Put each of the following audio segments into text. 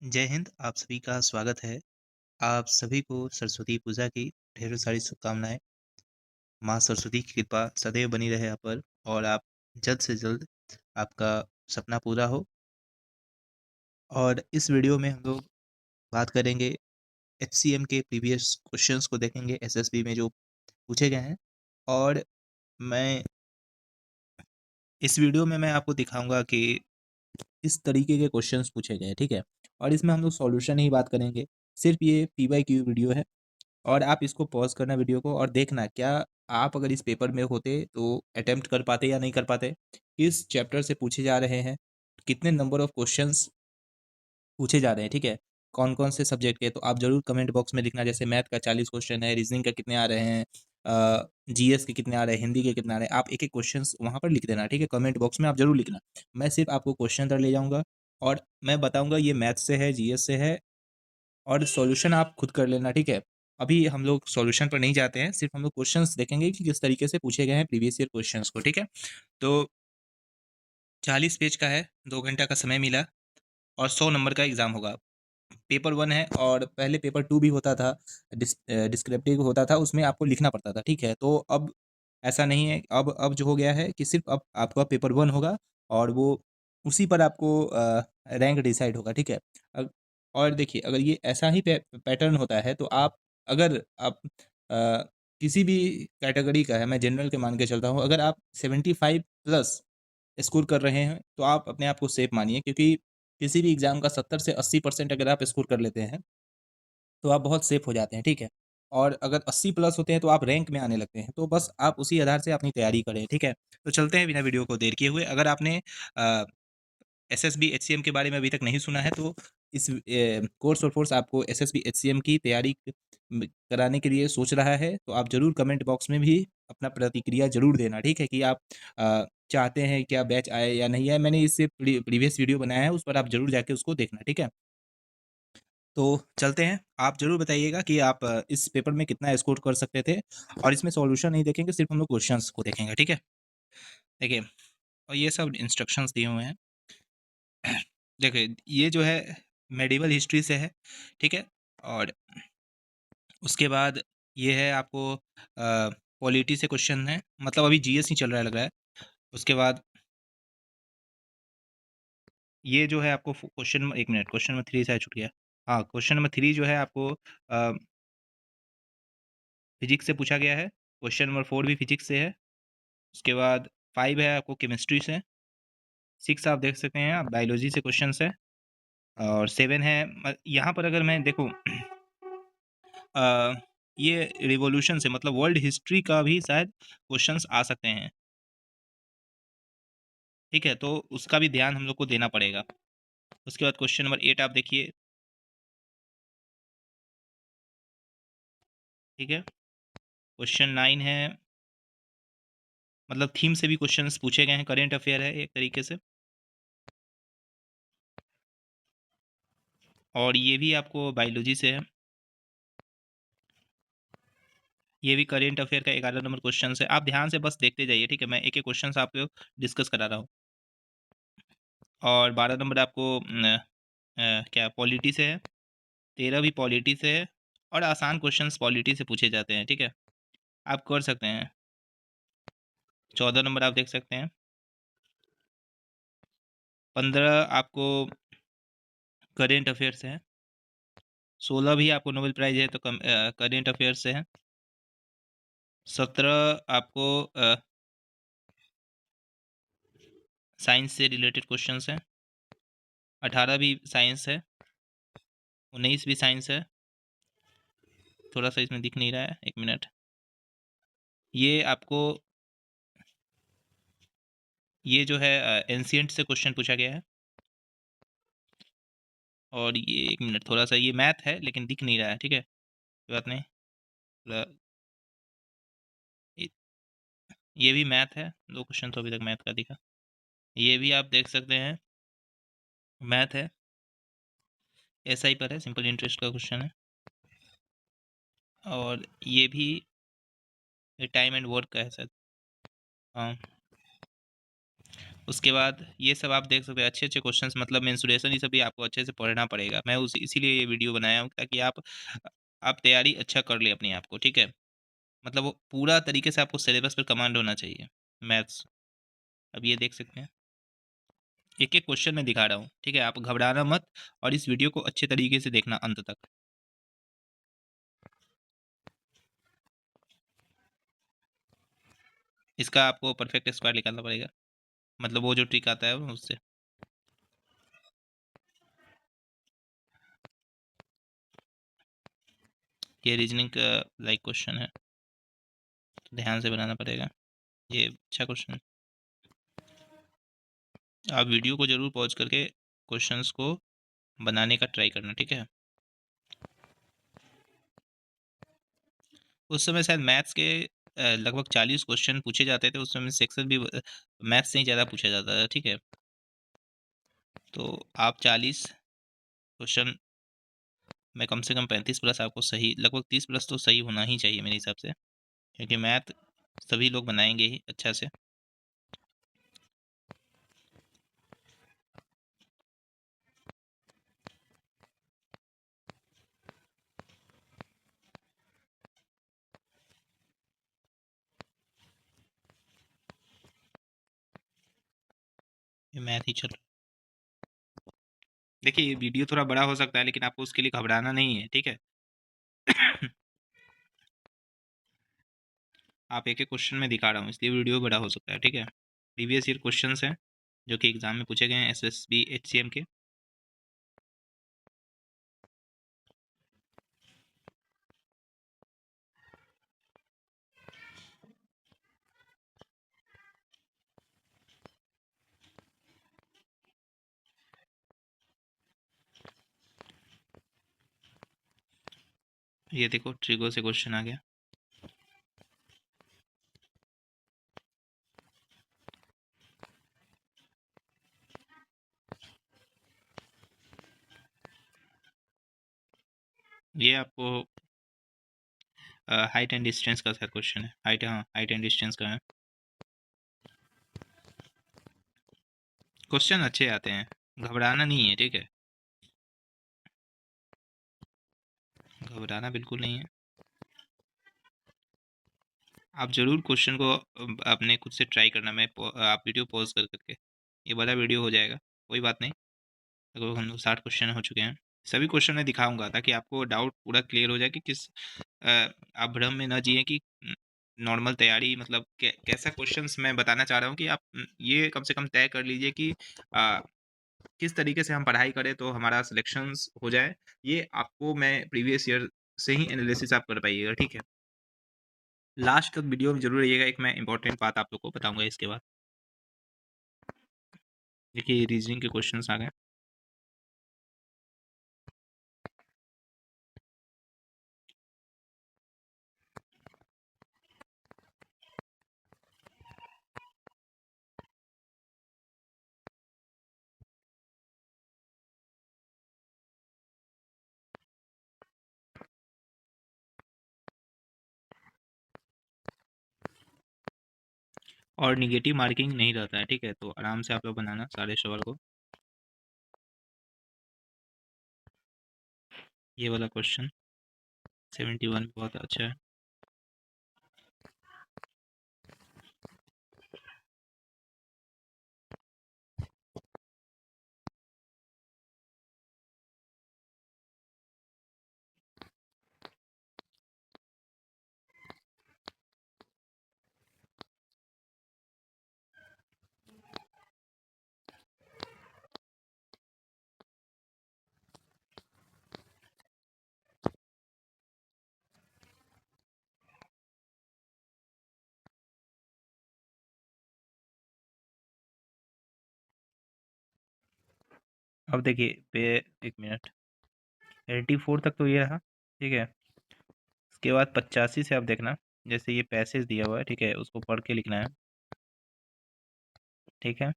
जय हिंद। आप सभी का स्वागत है। आप सभी को सरस्वती पूजा की ढेरों सारी शुभकामनाएँ। माँ सरस्वती की कृपा सदैव बनी रहे आप पर और आप जल्द से जल्द आपका सपना पूरा हो। और इस वीडियो में हम लोग बात करेंगे एचसीएम के प्रीवियस क्वेश्चंस को देखेंगे एसएसबी में जो पूछे गए हैं। और मैं इस वीडियो में मैं आपको दिखाऊँगा कि इस तरीके के क्वेश्चंस पूछे गए हैं, ठीक है? और इसमें हम लोग सॉल्यूशन ही बात करेंगे। सिर्फ़ ये पी-वाई-क्यू वीडियो है। और आप इसको पॉज़ करना वीडियो को और देखना क्या आप अगर इस पेपर में होते तो अटेम्प्ट कर पाते या नहीं कर पाते? किस चैप्टर से पूछे जा रहे हैं? कितने नंबर ऑफ क्वेश्चंस पूछे जा रहे हैं, ठीक है? कौन-कौन से सब्जेक्ट के? तो आप ज़रूर कमेंट बॉक्स में लिखना। जैसे मैथ का 40 क्वेश्चन है, रीज़निंग का कितने आ रहे हैं, जीएस के कितने आ रहे हैं, हिंदी के कितने आ रहे हैं। आप एक-एक क्वेश्चंस वहाँ पर लिख देना, ठीक है? कमेंट बॉक्स में आप ज़रूर लिखना। मैं सिर्फ़ आपको क्वेश्चन तक ले जाऊँगा और मैं बताऊँगा ये मैथ से है, जीएस से है और सॉल्यूशन आप खुद कर लेना, ठीक है? अभी हम लोग सॉल्यूशन पर नहीं जाते हैं, सिर्फ़ हम लोग क्वेश्चंस देखेंगे कि किस तरीके से पूछे गए हैं प्रीवियस ईयर क्वेश्चंस को, ठीक है? तो 40 पेज का है, 2 घंटा का समय मिला और 100 नंबर का एग्ज़ाम होगा। पेपर 1 है और पहले पेपर 2 भी होता था, डिस्क्रिप्टिव होता था, उसमें आपको लिखना पड़ता था, ठीक है? तो अब ऐसा नहीं है, अब जो हो गया है कि सिर्फ़ अब आपका पेपर 1 होगा और वो उसी पर आपको रैंक डिसाइड होगा, ठीक है? अग और देखिए अगर ये ऐसा ही पैटर्न होता है तो अगर आप किसी भी कैटेगरी का है, मैं जनरल के मान के चलता हूँ, अगर आप 75 प्लस स्कोर कर रहे हैं, तो आप अपने आप को सेफ मानिए क्योंकि किसी भी एग्ज़ाम का 70 से 80% अगर आप स्कोर कर लेते हैं, तो आप बहुत सेफ हो जाते हैं, ठीक है? और अगर 80 प्लस होते हैं, तो आप रैंक में आने लगते हैं। तो बस आप उसी आधार से अपनी तैयारी करें, ठीक है? तो चलते हैं बिना वीडियो को देर किए हुए। अगर आपने अ, एसएसबी एचसीएम के बारे में अभी तक नहीं सुना है तो इस कोर्स और फोर्स आपको एसएसबी एचसीएम की तैयारी कराने के लिए सोच रहा है तो आप ज़रूर कमेंट बॉक्स में भी अपना प्रतिक्रिया ज़रूर देना, ठीक है? कि आप चाहते हैं क्या बैच आए या नहीं आए। मैंने इससे प्रीवियस वीडियो बनाया है, उस पर आप ज़रूर जाके उसको देखना, ठीक है? तो चलते हैं। आप ज़रूर बताइएगा कि आप इस पेपर में कितना स्कोर कर सकते थे और इसमें सॉल्यूशन नहीं देखेंगे, सिर्फ हम लोग क्वेश्चंस को देखेंगे, ठीक है? देखिए, और ये सब इंस्ट्रक्शंस दिए हुए हैं। देखिए, ये जो है मेडिवल हिस्ट्री से है, ठीक है? और उसके बाद ये है आपको पॉलिटी से क्वेश्चन है, मतलब अभी जीएस ही चल रहा है लग रहा है। उसके बाद ये जो है आपको क्वेश्चन 1 मिनट, क्वेश्चन नंबर 3 शायद छूट गया। हाँ, क्वेश्चन नंबर 3 जो है आपको फिजिक्स से पूछा गया है। क्वेश्चन नंबर 4 भी फिजिक्स से है। उसके बाद 5 है आपको केमिस्ट्री से। 6 आप देख सकते हैं, आप बायोलॉजी से क्वेश्चंस है। और 7 है यहाँ पर अगर मैं देखूँ ये रिवॉल्यूशन से मतलब वर्ल्ड हिस्ट्री का भी शायद क्वेश्चंस आ सकते हैं, ठीक है? तो उसका भी ध्यान हम लोग को देना पड़ेगा। उसके बाद क्वेश्चन नंबर 8 आप देखिए, ठीक है? क्वेश्चन 9 है, मतलब थीम से भी क्वेश्चंस पूछे गए हैं, करंट अफेयर है एक तरीके से। और ये भी आपको बायोलॉजी से है। ये भी करंट अफेयर का 11 नंबर क्वेश्चन है। आप ध्यान से बस देखते जाइए, ठीक है? मैं एक-एक क्वेश्चन आपको डिस्कस करा रहा हूँ। और 12 नंबर आपको क्या पॉलिटी से है, 13 भी पॉलिटी से है और आसान क्वेश्चंस पॉलिटी से पूछे जाते हैं, ठीक है? आप कर सकते हैं। 14 नंबर आप देख सकते हैं। 15 आपको करंट अफेयर से है। 16 भी आपको नोबेल प्राइज़ है तो करंट अफेयर से है। 17 आपको साइंस से रिलेटेड क्वेश्चंस हैं। 18 भी साइंस है। 19 भी साइंस है। थोड़ा-सा इसमें दिख नहीं रहा है, 1 मिनट। ये आपको ये जो है एंशिएंट से क्वेश्चन पूछा गया है। और ये 1 मिनट, थोड़ा-सा ये मैथ है लेकिन दिख नहीं रहा है, ठीक है? कोई बात नहीं। ल ये ये भी मैथ है, 2 क्वेश्चन तो अभी तक मैथ का दिखा। ये भी आप देख सकते हैं, मैथ है, एसआई पर है, सिंपल इंटरेस्ट का क्वेश्चन है। और ये भी टाइम एंड वर्क का है शायद। हाँ, उसके बाद ये सब आप देख सकते हैं, अच्छे-अच्छे क्वेश्चंस, मतलब मेंसुरेशन ये सब भी आपको अच्छे से पढ़ना पड़ेगा। मैं उस इसीलिए ये वीडियो बनाया हूँ ताकि आप तैयारी अच्छा कर लें अपने आप को, ठीक है? मतलब वो पूरा तरीके से आपको सिलेबस पे कमांड होना चाहिए, मैथ्स। अब ये देख सकते हैं, एक-एक क्वेश्चन मैं दिखा रहा हूँ, ठीक है? आप घबराना मत और इस वीडियो को अच्छे तरीके से देखना अंत तक। इसका आपको परफेक्ट स्क्वायर निकालना पड़ेगा, मतलब वो जो ट्रिक आता है उससे। ये रीजनिंग का लाइक क्वेश्चन है, तो ध्यान से बनाना पड़ेगा। ये अच्छा क्वेश्चन है। आप वीडियो को ज़रूर पॉज करके क्वेश्चंस को बनाने का ट्राई करना, ठीक है? उस समय शायद मैथ्स के लगभग 40 क्वेश्चन पूछे जाते थे। उस समय सेक्शन भी मैथ्स से ही ज़्यादा पूछा जाता था, ठीक है? तो आप 40 क्वेश्चन में कम से कम 35 प्लस आपको सही, लगभग 30 प्लस तो सही होना ही चाहिए मेरे हिसाब से, क्योंकि मैथ सभी लोग बनाएंगे ही अच्छा से। ये मैथ ही चल रहा है। देखिए, ये वीडियो थोड़ा बड़ा हो सकता है, लेकिन आपको उसके लिए घबराना नहीं है, ठीक है? आप एक एक क्वेश्चन में दिखा रहा हूँ, इसलिए वीडियो बड़ा हो सकता है, ठीक है? प्रीवियस ईयर क्वेश्चंस हैं जो कि एग्जाम में पूछे गए हैं, एसएसबी एचसीएम के। ये देखो, ट्रिगो से क्वेश्चन आ गया। ये आपको हाइट एंड डिस्टेंस का शायद क्वेश्चन है। हाइट, हाँ, हाइट एंड डिस्टेंस का है। क्वेश्चन अच्छे आते हैं, घबराना नहीं है, ठीक है? घबराना बिल्कुल नहीं है। आप ज़रूर क्वेश्चन को अपने खुद से ट्राई करना। आप वीडियो पॉज कर करके, ये बड़ा वीडियो हो जाएगा, कोई बात नहीं। लगभग हम लोग 60 क्वेश्चन हो चुके हैं। सभी क्वेश्चन मैं दिखाऊंगा ताकि आपको डाउट पूरा क्लियर हो जाए कि आप भ्रम में न जिए कि नॉर्मल तैयारी, मतलब कैसा क्वेश्चंस मैं बताना चाह रहा हूँ कि आप ये कम से कम तय कर लीजिए कि अ, किस तरीके से हम पढ़ाई करें तो हमारा सिलेक्शंस हो जाए। ये आपको मैं प्रीवियस ईयर से ही एनालिसिस आप कर पाइएगा, ठीक है? लास्ट तक वीडियो में जरूर रहिएगा, एक मैं इंपॉर्टेंट बात आप लोग को बताऊंगा इसके बाद। देखिए, रीजनिंग के क्वेश्चंस आ गए। और निगेटिव मार्किंग नहीं रहता है, ठीक है? तो आराम से आप लोग बनाना सारे सवाल को। ये वाला क्वेश्चन 71 बहुत अच्छा है। अब देखिए पे, एक मिनट, 84 तक तो ये रहा, ठीक है? उसके बाद 85 से आप देखना, जैसे ये पैसेज दिया हुआ है, ठीक है? उसको पढ़ के लिखना है, ठीक है?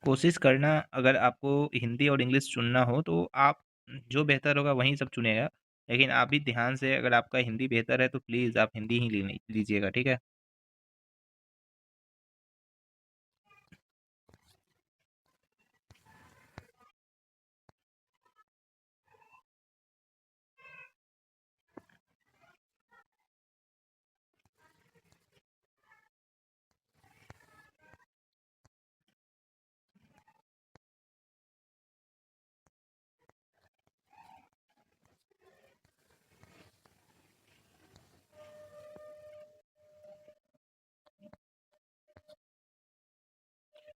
कोशिश करना, अगर आपको हिंदी और इंग्लिश चुनना हो तो आप जो बेहतर होगा वहीं सब चुनेगा। लेकिन आप भी ध्यान से, अगर आपका हिंदी बेहतर है तो प्लीज़ आप हिंदी ही लेनी लीजिएगा, ठीक है?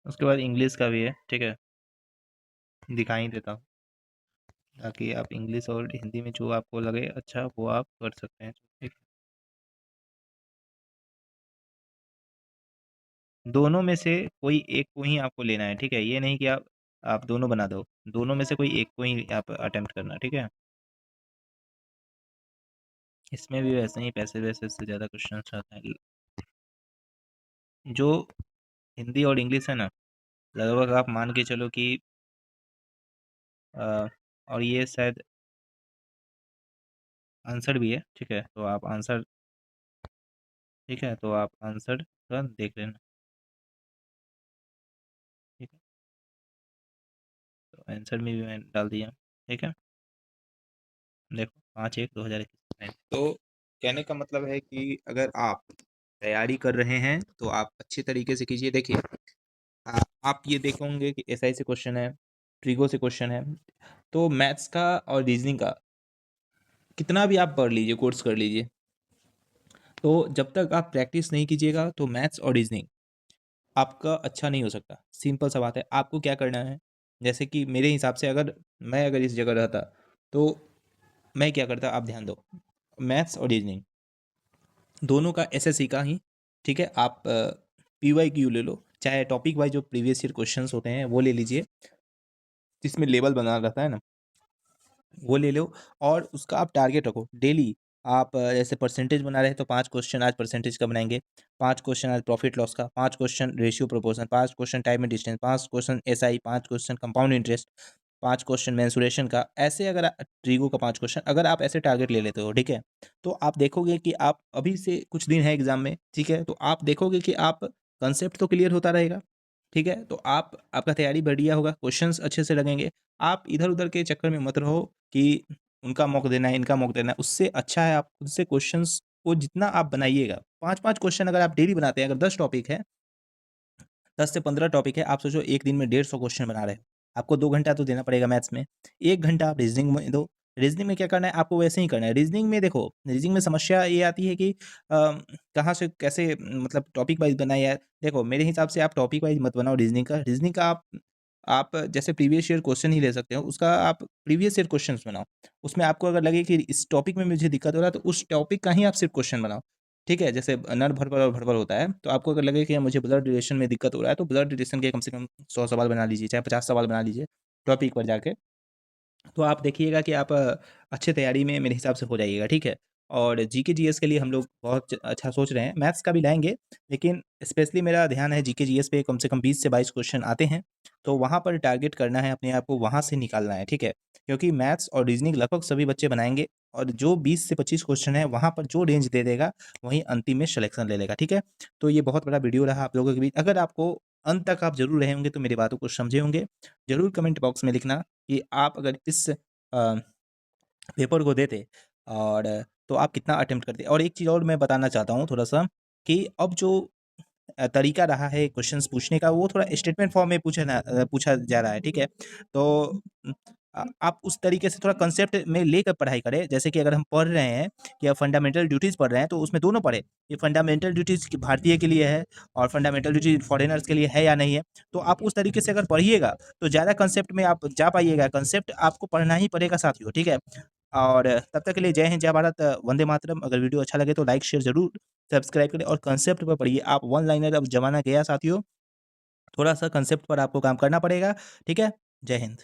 उसके बाद इंग्लिश का भी है, ठीक है? दिखा ही देता हूँ, ताकि आप इंग्लिश और हिंदी में जो आपको लगे अच्छा वो आप कर सकते हैं, ठीक है? दोनों में से कोई एक को ही आपको लेना है, ठीक है? ये नहीं कि आप दोनों बना दो, दोनों में से कोई एक को ही आप अटेम्प्ट करना, ठीक है? इसमें भी वैसे ही पैसे वैसे से ज़्यादा क्वेश्चन आते हैं। जो हिंदी और इंग्लिश है ना, लगभग आप मान के चलो कि और ये शायद आंसर भी है, ठीक है? तो आप आंसर, ठीक है? तो आप आंसर का देख लेना, ठीक है? तो आंसर में भी मैंने डाल दिया, ठीक है? देखो 5/1/2021। तो कहने का मतलब है कि अगर आप तैयारी कर रहे हैं तो आप अच्छे तरीके से कीजिए। देखिए, आप ये देखोगे कि एसआई से क्वेश्चन है, ट्रिगो से क्वेश्चन है, तो मैथ्स का और रीजनिंग का कितना भी आप पढ़ लीजिए, कोर्स कर लीजिए, तो जब तक आप प्रैक्टिस नहीं कीजिएगा तो मैथ्स और रीजनिंग आपका अच्छा नहीं हो सकता। सिंपल सा बात है। आपको क्या करना है, जैसे कि मेरे हिसाब से अगर मैं अगर इस जगह रहता तो मैं क्या करता, आप ध्यान दो। मैथ्स और रीजनिंग दोनों का एसएससी का ही, ठीक है? आप पीवाई क्यू ले लो, चाहे टॉपिक वाइज जो प्रीवियस ईयर क्वेश्चंस होते हैं वो ले लीजिए, जिसमें लेवल बना रहता है ना, वो ले लो। और उसका आप टारगेट रखो डेली। आप जैसे परसेंटेज बना रहे हैं तो 5 क्वेश्चन आज परसेंटेज का बनाएंगे, 5 क्वेश्चन आज प्रॉफिट लॉस का, 5 question ratio proportion, 5 question time and distance, 5 question SI, 5 question compound interest, 5 question mensuration का। ऐसे अगर ट्रीगो का 5 क्वेश्चन अगर आप ऐसे टारगेट ले लेते हो, ठीक है? तो आप देखोगे कि आप अभी से कुछ दिन है एग्जाम में, ठीक है? तो आप देखोगे कि आप कंसेप्ट तो क्लियर होता रहेगा, ठीक है? तो आपका तैयारी बढ़िया होगा, क्वेश्चंस अच्छे से लगेंगे। आप इधर-उधर के चक्कर में मत रहो कि उनका मॉक देना है, इनका मॉक देना है। उससे अच्छा है आप खुद से क्वेश्चंस को जितना आप बनाइएगा, 5-5 क्वेश्चन अगर आप डेली बनाते हैं, अगर 10 टॉपिक है, 10 से 15 टॉपिक है, आप सोचो एक दिन में 150 क्वेश्चन बना रहे हो। आपको 2 घंटा तो देना पड़ेगा मैथ्स में, 1 घंटा आप रीज़निंग में दो। रीज़निंग में क्या करना है, आपको वैसे ही करना है। रीज़निंग में देखो, रीज़निंग में समस्या ये आती है कि कहाँ से कैसे मतलब टॉपिक वाइज़ बनाया है। देखो, मेरे हिसाब से आप टॉपिक वाइज़ मत बनाओ रीज़निंग का। रीज़निंग का आप जैसे प्रीवियस ईयर क्वेश्चन ही ले सकते हो, उसका आप प्रीवियस ईयर क्वेश्चंस बनाओ। उसमें आपको अगर लगे कि इस टॉपिक में मुझे दिक्कत हो रहा है, तो उस टॉपिक का ही आप सिर्फ़ क्वेश्चन बनाओ। ठीक है? जैसे नर भरभर और भड़बड़ होता है, तो आपको अगर लगे कि मुझे ब्लड रिलेशन में दिक्कत हो रहा है, तो ब्लड रिलेशन के कम से कम 100 सवाल बना लीजिए, चाहे 50 सवाल बना लीजिए, टॉपिक पर जाके। तो आप देखिएगा कि आप अच्छे तैयारी में मेरे हिसाब से हो जाइएगा, ठीक है? और जीके जीएस के लिए हम लोग बहुत अच्छा सोच रहे हैं, मैथ्स का भी लाएँगे, लेकिन स्पेशली मेरा ध्यान है जीके जीएस पे कम से कम 20 से 22 क्वेश्चन आते हैं, तो वहाँ पर टारगेट करना है अपने आप को, वहाँ से निकालना है, ठीक है? क्योंकि मैथ्स और रीज़निंग लगभग सभी बच्चे बनाएँगे और जो 20 से 25 क्वेश्चन है, वहाँ पर जो रेंज दे देगा, वहीं अंतिम में सिलेक्शन ले लेगा, ठीक है? तो ये बहुत बड़ा वीडियो रहा आप लोगों के बीच। अगर आपको अंत तक आप ज़रूर रहे होंगे, तो मेरी बातों को समझे होंगे। ज़रूर कमेंट बॉक्स में लिखना कि आप अगर इस पेपर को देते और तो आप कितना अटेम्प्ट करते। और एक चीज़ और मैं बताना चाहता हूँ थोड़ा-सा कि अब जो तरीका रहा है क्वेश्चंस पूछने का, वो थोड़ा स्टेटमेंट फॉर्म में पूछा जा रहा है, ठीक है? तो उम, आप उस तरीके से थोड़ा कांसेप्ट में लेकर पढ़ाई करें। जैसे कि अगर हम पढ़ रहे हैं कि फंडामेंटल ड्यूटीज़ पढ़ रहे हैं, तो उसमें दोनों पढ़ें। ये फंडामेंटल ड्यूटीज़ कि भारतीय के लिए है और फंडामेंटल ड्यूटी फॉरेनर्स के लिए है या नहीं है। तो आप उस तरीके से अगर पढ़िएगा, तो ज़्यादा कांसेप्ट में आप जा पाइएगा। कांसेप्ट आपको पढ़ना ही पड़ेगा साथियों, ठीक है? और तब तक के लिए जय हिंद, जय भारत, वंदे मातरम। अगर वीडियो अच्छा लगे तो लाइक, शेयर ज़रूर, सब्सक्राइब करें और कांसेप्ट पर पढ़िए। आप वन लाइनर अब ज़माना गया साथियों, थोड़ा-सा कांसेप्ट पर आपको काम करना पड़ेगा, ठीक है? जय हिंद।